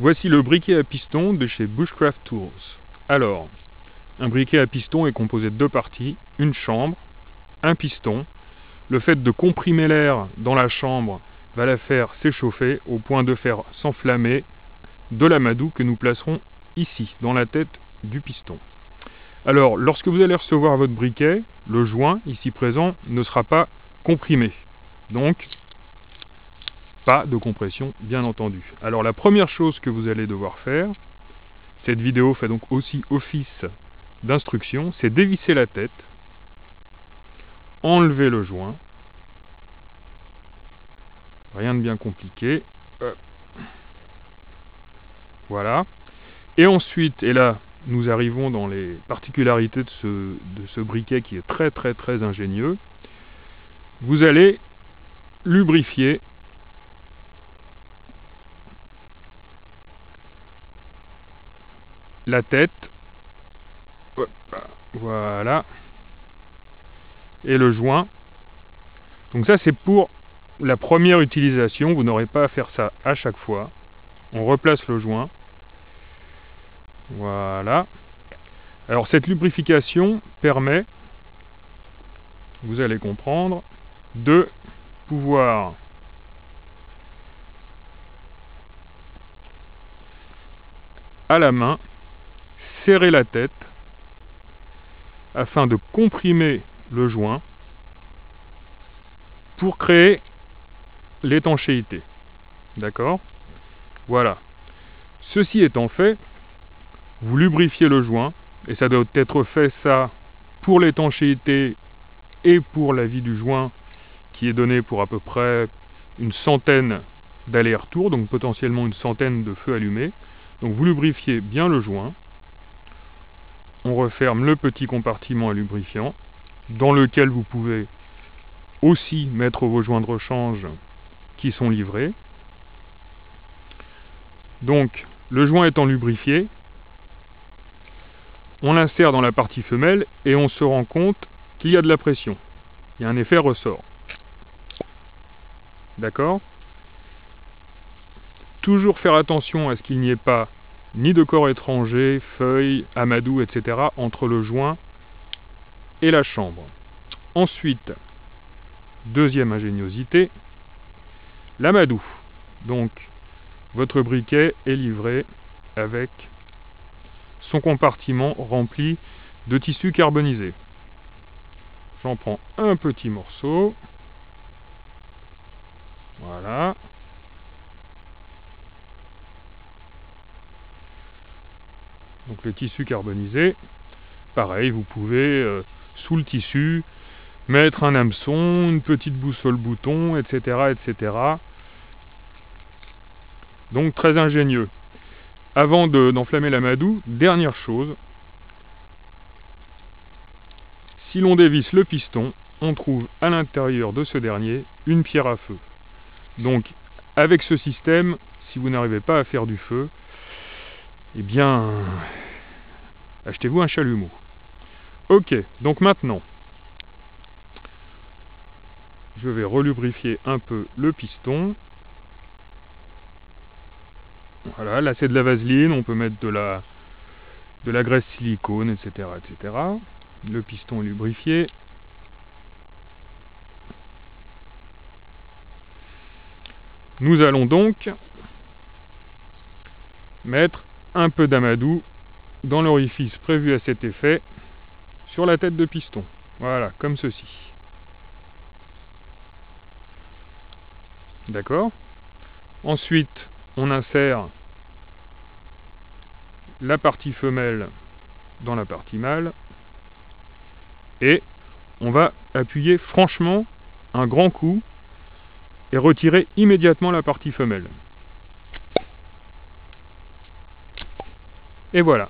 Voici le briquet à piston de chez Bushcraft Tools. Alors, un briquet à piston est composé de deux parties, une chambre, un piston. Le fait de comprimer l'air dans la chambre va la faire s'échauffer au point de faire s'enflammer de l'amadou que nous placerons ici, dans la tête du piston. Alors, lorsque vous allez recevoir votre briquet, le joint, ici présent, ne sera pas comprimé. Donc, pas de compression, bien entendu. Alors, la première chose que vous allez devoir faire, cette vidéo fait donc aussi office d'instruction, c'est dévisser la tête, enlever le joint, rien de bien compliqué, voilà, et ensuite, et là, nous arrivons dans les particularités de ce briquet qui est très ingénieux, vous allez lubrifier la tête, voilà, et le joint. Donc ça c'est pour la première utilisation, vous n'aurez pas à faire ça à chaque fois. On replace le joint, voilà. Alors cette lubrification permet, vous allez comprendre, de pouvoir à la main serrer la tête afin de comprimer le joint pour créer l'étanchéité. D'accord? Voilà. Ceci étant fait, vous lubrifiez le joint, et ça doit être fait ça pour l'étanchéité et pour la vie du joint qui est donné pour à peu près une centaine d'allers-retours, donc potentiellement une centaine de feux allumés. Donc vous lubrifiez bien le joint, on referme le petit compartiment à lubrifiant, dans lequel vous pouvez aussi mettre vos joints de rechange qui sont livrés. Donc le joint étant lubrifié, on l'insère dans la partie femelle et on se rend compte qu'il y a de la pression. Il y a un effet ressort. D'accord? Toujours faire attention à ce qu'il n'y ait pas ni de corps étranger, feuilles, amadou, etc. entre le joint et la chambre. Ensuite, deuxième ingéniosité, l'amadou. Donc, votre briquet est livré avec son compartiment rempli de tissu carbonisé. J'en prends un petit morceau. Voilà. Donc le tissu carbonisé, pareil, vous pouvez, sous le tissu, mettre un hameçon, une petite boussole bouton, etc. etc. Donc très ingénieux. Avant d'enflammer l'amadou, dernière chose, si l'on dévisse le piston, on trouve à l'intérieur de ce dernier une pierre à feu. Donc avec ce système, si vous n'arrivez pas à faire du feu, eh bien, achetez-vous un chalumeau. Ok, donc maintenant, je vais relubrifier un peu le piston. Voilà, là c'est de la vaseline, on peut mettre de la graisse silicone, etc., etc. Le piston est lubrifié. Nous allons donc mettre un peu d'amadou dans l'orifice prévu à cet effet sur la tête de piston. Voilà, comme ceci. D'accord? Ensuite, on insère la partie femelle dans la partie mâle et on va appuyer franchement un grand coup et retirer immédiatement la partie femelle. Et voilà.